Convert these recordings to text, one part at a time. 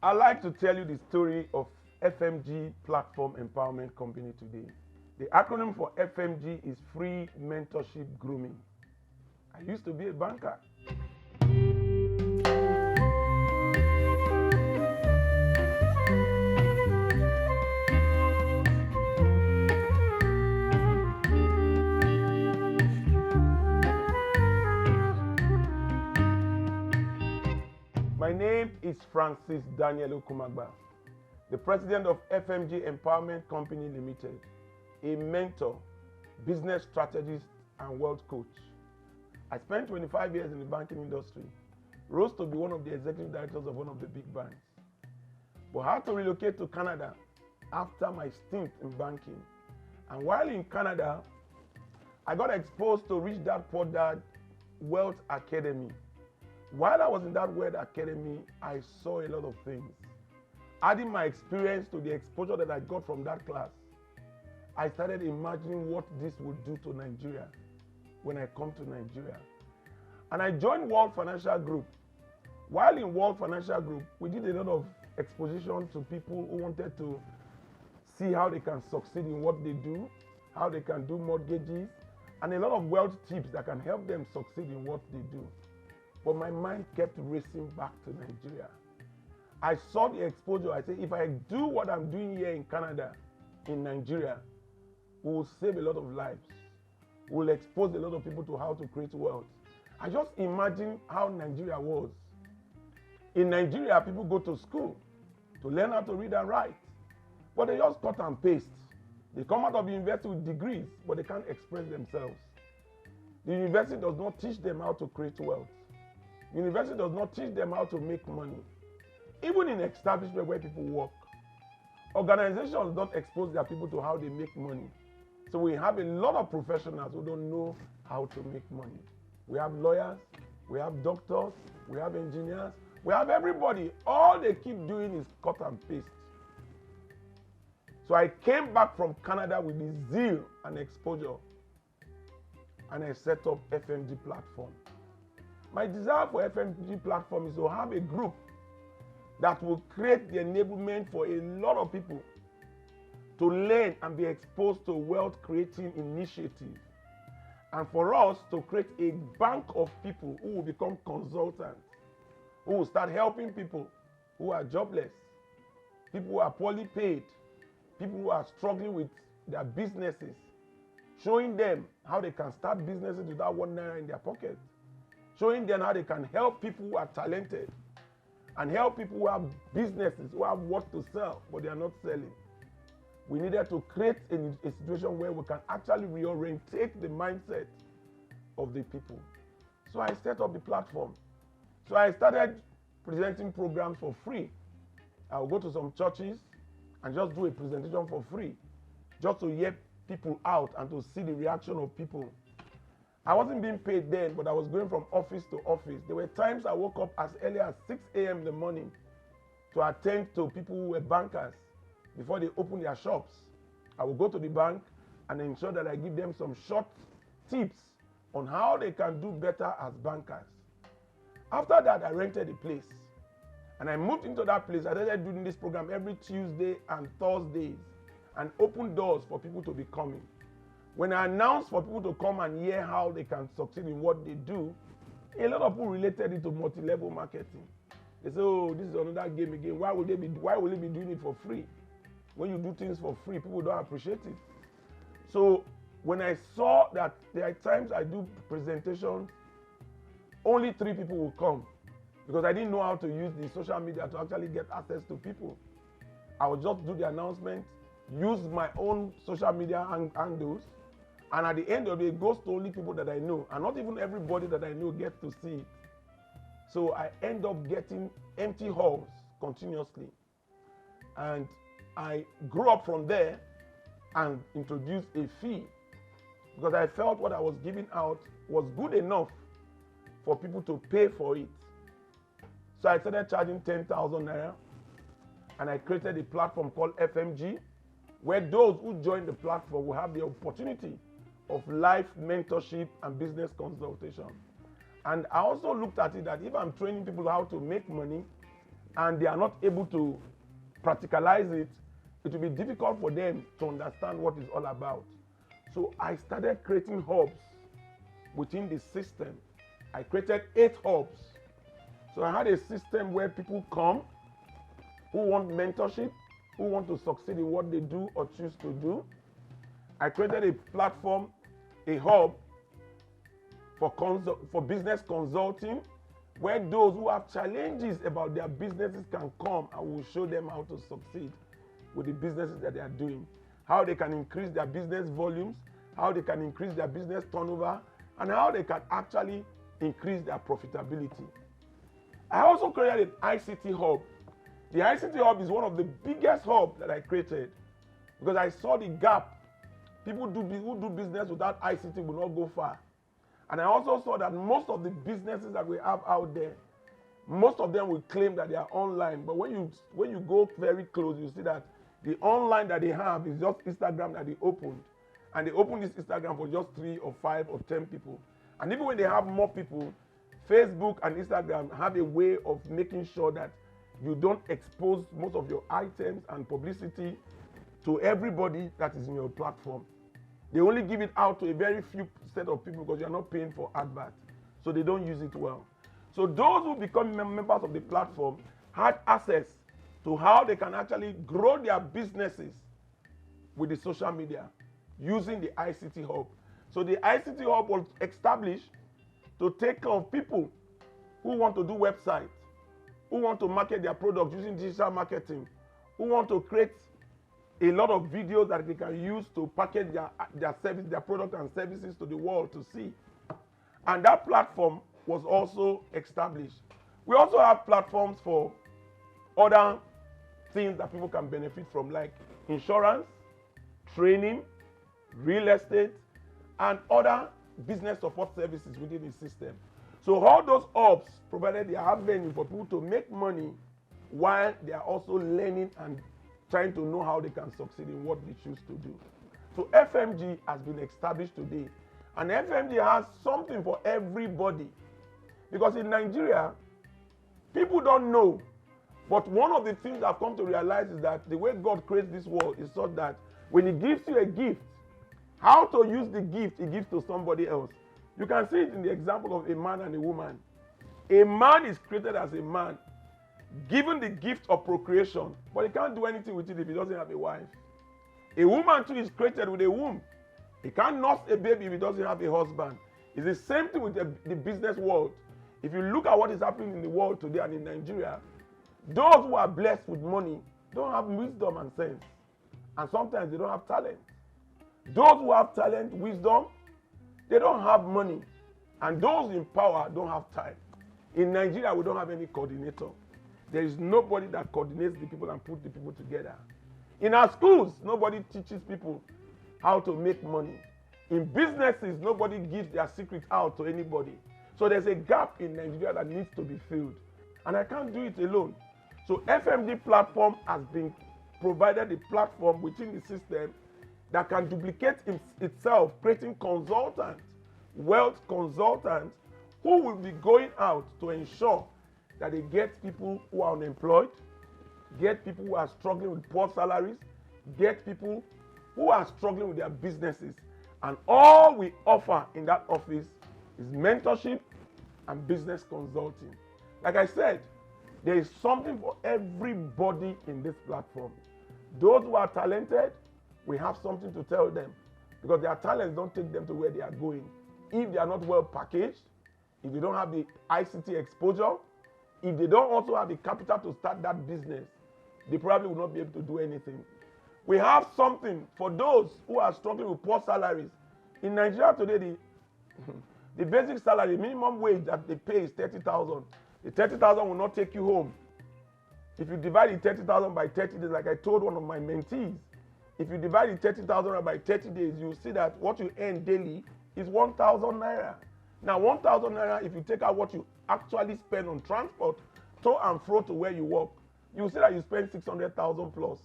I'd like to tell you the story of FMG Platform Empowerment Company today. The acronym for FMG is Free Mentorship Grooming. I used to be a banker. My name is Francis Daniel Okumagba, the president of FMG Empowerment Company Limited, a mentor, business strategist, and wealth coach. I spent 25 years in the banking industry, rose to be one of the executive directors of one of the big banks, but had to relocate to Canada after my stint in banking. And while in Canada, I got exposed to Rich Dad Poor Dad Wealth Academy. While I was in that Wealth Academy, I saw a lot of things. Adding my experience to the exposure that I got from that class, I started imagining what this would do to Nigeria when I come to Nigeria. And I joined World Financial Group. While in World Financial Group, we did a lot of exposition to people who wanted to see how they can succeed in what they do, how they can do mortgages, and a lot of wealth tips that can help them succeed in what they do. But my mind kept racing back to Nigeria. I saw the exposure. I said, if I do what I'm doing here in Canada, in Nigeria, we will save a lot of lives. We will expose a lot of people to how to create wealth. I just imagine how Nigeria was. In Nigeria, people go to school to learn how to read and write, but they just cut and paste. They come out of the university with degrees, but they can't express themselves. The university does not teach them how to create wealth. The university does not teach them how to make money. Even in establishments where people work, organizations don't expose their people to how they make money. So we have a lot of professionals who don't know how to make money. We have lawyers, we have doctors, we have engineers, we have everybody. All they keep doing is cut and paste. So I came back from Canada with the zeal and exposure, and I set up FMG Platform. My desire for FMG Platform is to have a group that will create the enablement for a lot of people to learn and be exposed to wealth creating initiatives. And for us to create a bank of people who will become consultants, who will start helping people who are jobless, people who are poorly paid, people who are struggling with their businesses, showing them how they can start businesses without $1 in their pocket, showing them how they can help people who are talented and help people who have businesses, who have what to sell, but they are not selling. We needed to create a situation where we can actually reorientate the mindset of the people. So I set up the platform. So I started presenting programs for free. I will go to some churches and just do a presentation for free, just to hear people out and to see the reaction of people. I wasn't being paid then, but I was going from office to office. There were times I woke up as early as 6 a.m. in the morning to attend to people who were bankers before they open their shops. I will go to the bank and ensure that I give them some short tips on how they can do better as bankers. After that, I rented a place and I moved into that place. I started doing this program every Tuesday and Thursdays and opened doors for people to be coming. When I announced for people to come and hear how they can succeed in what they do, a lot of people related it to multi-level marketing. They say, oh, this is another game again. Why will they be doing it for free? When you do things for free, people don't appreciate it. So when I saw that there are times I do presentations, only 3 people will come because I didn't know how to use the social media to actually get access to people. I would just do the announcement, use my own social media handles, and at the end of the day, it goes to only people that I know, and not even everybody that I know gets to see it. So I end up getting empty halls continuously. And I grew up from there and introduced a fee because I felt what I was giving out was good enough for people to pay for it. So I started charging 10,000 naira, and I created a platform called FMG, where those who join the platform will have the opportunity of life mentorship and business consultation. And I also looked at it that if I'm training people how to make money, and they are not able to practicalize it, it will be difficult for them to understand what it's all about. So I started creating hubs within the system. I created 8 hubs. So I had a system where people come who want mentorship, who want to succeed in what they do or choose to do. I created a platform, a hub for business consulting, where those who have challenges about their businesses can come and we'll show them how to succeed with the businesses that they are doing, how they can increase their business volumes, how they can increase their business turnover, and how they can actually increase their profitability. I also created an ICT Hub. The ICT Hub is one of the biggest hubs that I created because I saw the gap. People who do business without ICT will not go far. And I also saw that most of the businesses that we have out there, most of them will claim that they are online. But when you go very close, you see that the online that they have is just Instagram that they opened. And they opened this Instagram for just 3 or 5 or 10 people. And even when they have more people, Facebook and Instagram have a way of making sure that you don't expose most of your items and publicity to everybody that is in your platform. They only give it out to a very few set of people because you're not paying for advert. So they don't use it well. So those who become members of the platform had access to how they can actually grow their businesses with the social media using the ICT Hub. So the ICT Hub was established to take care of people who want to do websites, who want to market their products using digital marketing, who want to create a lot of videos that they can use to package their service, their product and services to the world to see. And that platform was also established. We also have platforms for other things that people can benefit from, like insurance, training, real estate, and other business support services within the system. So all those hubs provided the avenue for people to make money while they are also learning and trying to know how they can succeed in what they choose to do. So FMG has been established today, and FMG has something for everybody. Because in Nigeria, people don't know, but one of the things I've come to realize is that the way God creates this world is such that when He gives you a gift, how to use the gift He gives to somebody else. You can see it in the example of a man and a woman. A man is created as a man, given the gift of procreation, but he can't do anything with it if he doesn't have a wife. A woman too is created with a womb. He can't nurse a baby if he doesn't have a husband. It's the same thing with the business world. If you look at what is happening in the world today and in Nigeria, those who are blessed with money don't have wisdom and sense. And sometimes they don't have talent. Those who have talent, wisdom, they don't have money. And those in power don't have time. In Nigeria, we don't have any coordinator. There is nobody that coordinates the people and puts the people together. In our schools, nobody teaches people how to make money. In businesses, nobody gives their secrets out to anybody. So there's a gap in Nigeria that needs to be filled. And I can't do it alone. So FMG platform has been provided a platform within the system that can duplicate itself, creating consultants, wealth consultants, who will be going out to ensure that they get people who are unemployed, get people who are struggling with poor salaries, get people who are struggling with their businesses. And all we offer in that office is mentorship and business consulting. Like I said, there is something for everybody in this platform. Those who are talented, we have something to tell them, because their talents don't take them to where they are going. If they are not well packaged, if they don't have the ICT exposure, if they don't also have the capital to start that business, they probably will not be able to do anything. We have something for those who are struggling with poor salaries. In Nigeria today, the basic salary, minimum wage that they pay is 30,000. The 30,000 will not take you home. If you divide the 30,000 by 30 days, like I told one of my mentees, if you divide the 30,000 by 30 days, you see that what you earn daily is 1,000 naira. Now, 1,000 naira, if you take out what you actually spend on transport, to and fro to where you work, you see that you spend 600,000 plus.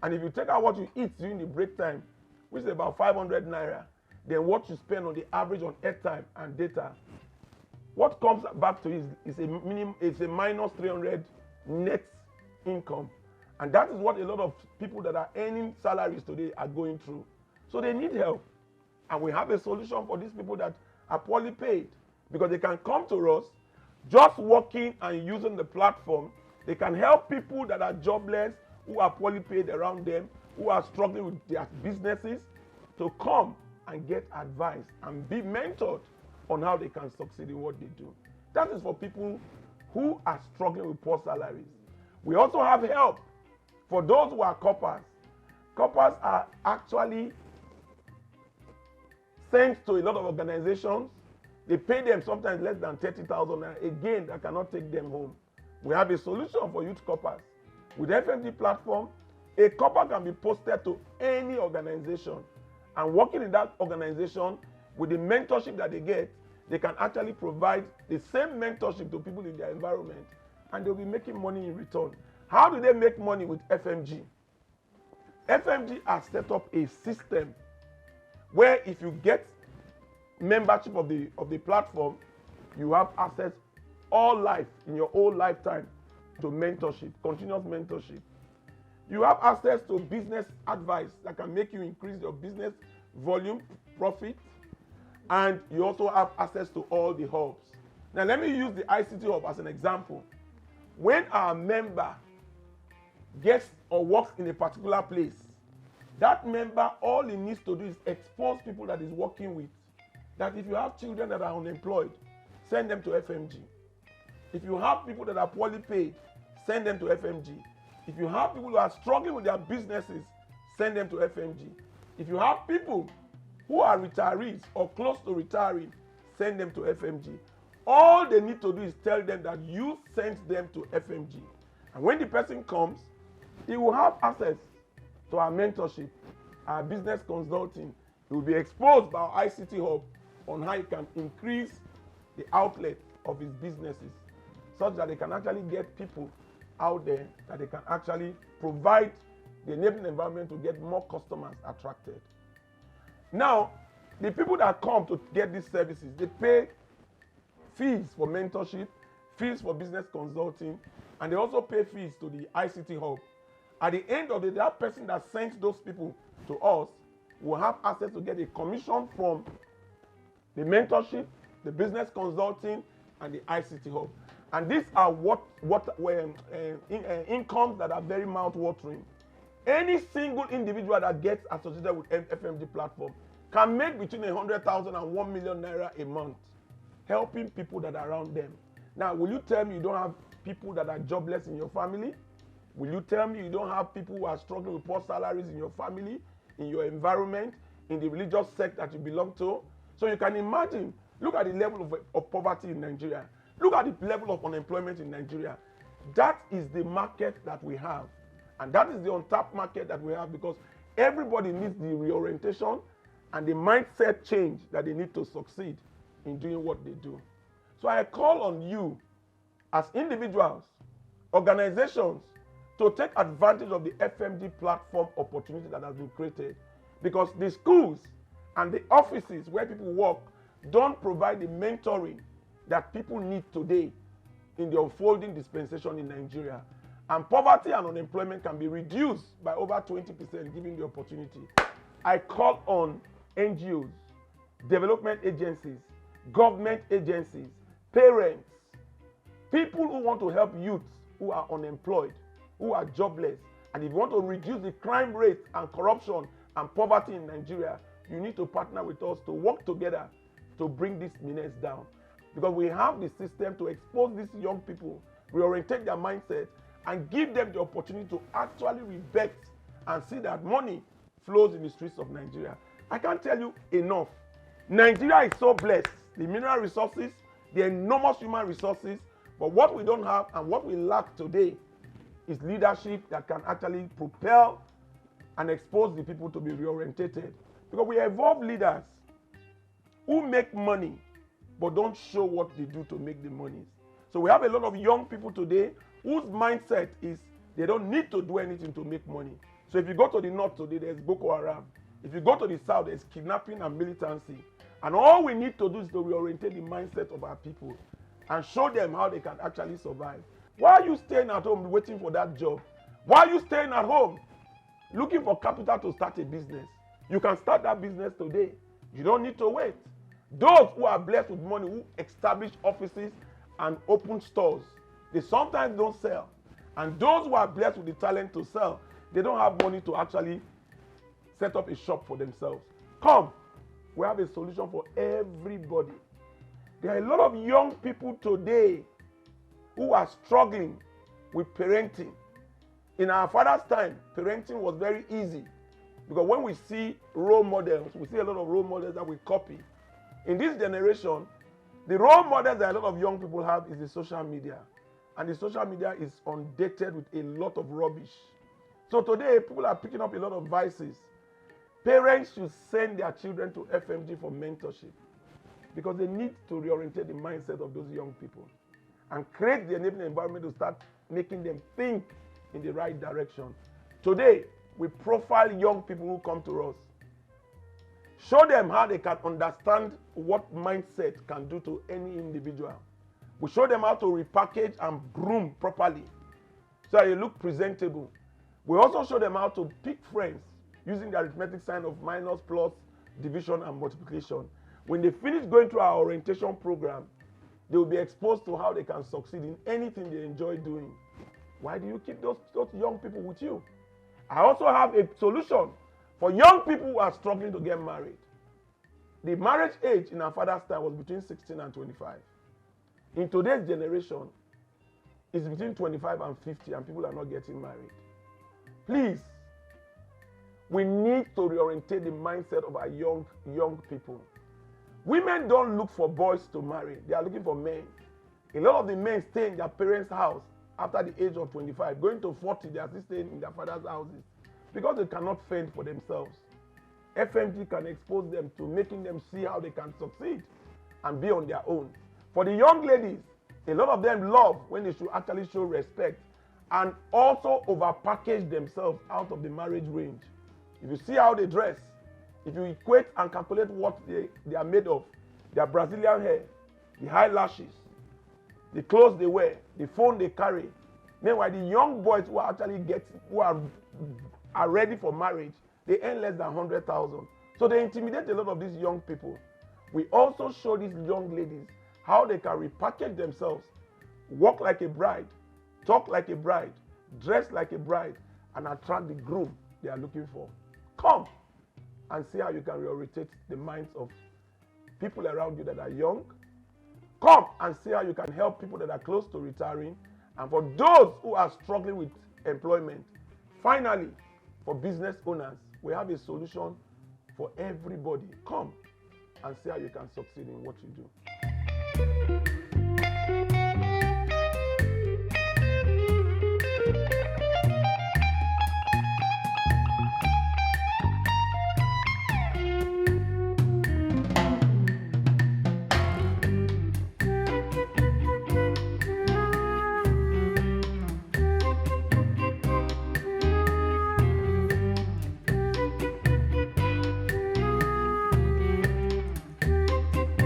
And if you take out what you eat during the break time, which is about 500 naira, then what you spend on the average on airtime and data, what comes back to you is a minimum, it's a minus 300 net income. And that is what a lot of people that are earning salaries today are going through. So they need help. And we have a solution for these people that are poorly paid, because they can come to us just working and using the platform. They can help people that are jobless, who are poorly paid around them, who are struggling with their businesses, to come and get advice and be mentored on how they can succeed in what they do. That is for people who are struggling with poor salaries. We also have help for those who are coppers. Coppers are actually sent to a lot of organizations. They pay them sometimes less than 30,000 naira. Again, that cannot take them home. We have a solution for youth coppers. With the FMG platform, a copper can be posted to any organization, and working in that organization with the mentorship that they get, they can actually provide the same mentorship to people in their environment, and they'll be making money in return. How do they make money with FMG? FMG has set up a system where if you get membership of the platform, you have access all life, in your whole lifetime, to mentorship, continuous mentorship. You have access to business advice that can make you increase your business volume, profit, and you also have access to all the hubs. Now let me use the ICTA Hub as an example. When our member gets or works in a particular place, that member, all he needs to do is expose people that he's working with. That if you have children that are unemployed, send them to FMG. If you have people that are poorly paid, send them to FMG. If you have people who are struggling with their businesses, send them to FMG. If you have people who are retirees or close to retiring, send them to FMG. All they need to do is tell them that you sent them to FMG. And when the person comes, he will have access to our mentorship, our business consulting. He will be exposed by our ICTA Hub on how he can increase the outlet of his businesses, such that they can actually get people out there, that they can actually provide the enabling environment to get more customers attracted. Now, the people that come to get these services, they pay fees for mentorship, fees for business consulting, and they also pay fees to the ICTA Hub. At the end of the day, that person that sends those people to us will have access to get a commission from the mentorship, the business consulting, and the ICTA Hub. And these are incomes that are very mouth-watering. Any single individual that gets associated with FMG platform can make between 100,000 and 1 million naira a month, helping people that are around them. Now, will you tell me you don't have people that are jobless in your family? Will you tell me you don't have people who are struggling with poor salaries in your family, in your environment, in the religious sect that you belong to? So you can imagine, look at the level of poverty in Nigeria. Look at the level of unemployment in Nigeria. That is the market that we have. And that is the untapped market that we have, because everybody needs the reorientation and the mindset change that they need to succeed in doing what they do. So I call on you as individuals, organizations, to take advantage of the FMG platform opportunity that has been created, because the schools and the offices where people work don't provide the mentoring that people need today in the unfolding dispensation in Nigeria. And poverty and unemployment can be reduced by over 20% given the opportunity. I call on NGOs, development agencies, government agencies, parents, people who want to help youths who are unemployed, who are jobless, and if you want to reduce the crime rate and corruption and poverty in Nigeria, you need to partner with us to work together to bring this menace down. Because we have the system to expose these young people, reorientate their mindset, and give them the opportunity to actually rebet and see that money flows in the streets of Nigeria. I can't tell you enough. Nigeria is so blessed. The mineral resources, the enormous human resources, but what we don't have and what we lack today is leadership that can actually propel and expose the people to be reorientated. Because we evolve leaders who make money but don't show what they do to make the money. So we have a lot of young people today whose mindset is they don't need to do anything to make money. So if you go to the north today, there's Boko Haram. If you go to the south, there's kidnapping and militancy. And all we need to do is to reorientate the mindset of our people and show them how they can actually survive. Why are you staying at home waiting for that job? Why are you staying at home looking for capital to start a business? You can start that business today. You don't need to wait. Those who are blessed with money, who establish offices and open stores, they sometimes don't sell. And those who are blessed with the talent to sell, they don't have money to actually set up a shop for themselves. Come, we have a solution for everybody. There are a lot of young people today who are struggling with parenting. In our father's time, parenting was very easy because when we see role models, we see a lot of role models that we copy. In this generation, the role models that a lot of young people have is the social media. And the social media is undated with a lot of rubbish. So today, people are picking up a lot of vices. Parents should send their children to FMG for mentorship because they need to reorientate the mindset of those young people and create the enabling environment to start making them think in the right direction. Today, we profile young people who come to us. Show them how they can understand what mindset can do to any individual. We show them how to repackage and groom properly so that they look presentable. We also show them how to pick friends using the arithmetic sign of minus, plus, division, and multiplication. When they finish going through our orientation program, they will be exposed to how they can succeed in anything they enjoy doing. Why do you keep those young people with you? I also have a solution for young people who are struggling to get married. The marriage age in our father's time was between 16 and 25. In today's generation, it's between 25 and 50 and people are not getting married. Please, we need to reorientate the mindset of our young people. Women don't look for boys to marry. They are looking for men. A lot of the men stay in their parents' house after the age of 25. Going to 40, they are still staying in their father's houses because they cannot fend for themselves. FMG can expose them to making them see how they can succeed and be on their own. For the young ladies, a lot of them love when they should actually show respect and also overpackage themselves out of the marriage range. If you see how they dress, if you equate and calculate what they are made of, their Brazilian hair, the eyelashes, the clothes they wear, the phone they carry. Meanwhile, the young boys who are ready for marriage, they earn less than 100,000. So they intimidate a lot of these young people. We also show these young ladies how they can repackage themselves, walk like a bride, talk like a bride, dress like a bride, and attract the groom they are looking for. Come and see how you can reorientate the minds of people around you that are young. Come and see how you can help people that are close to retiring. And for those who are struggling with employment, finally, for business owners, we have a solution for everybody. Come and see how you can succeed in what you do.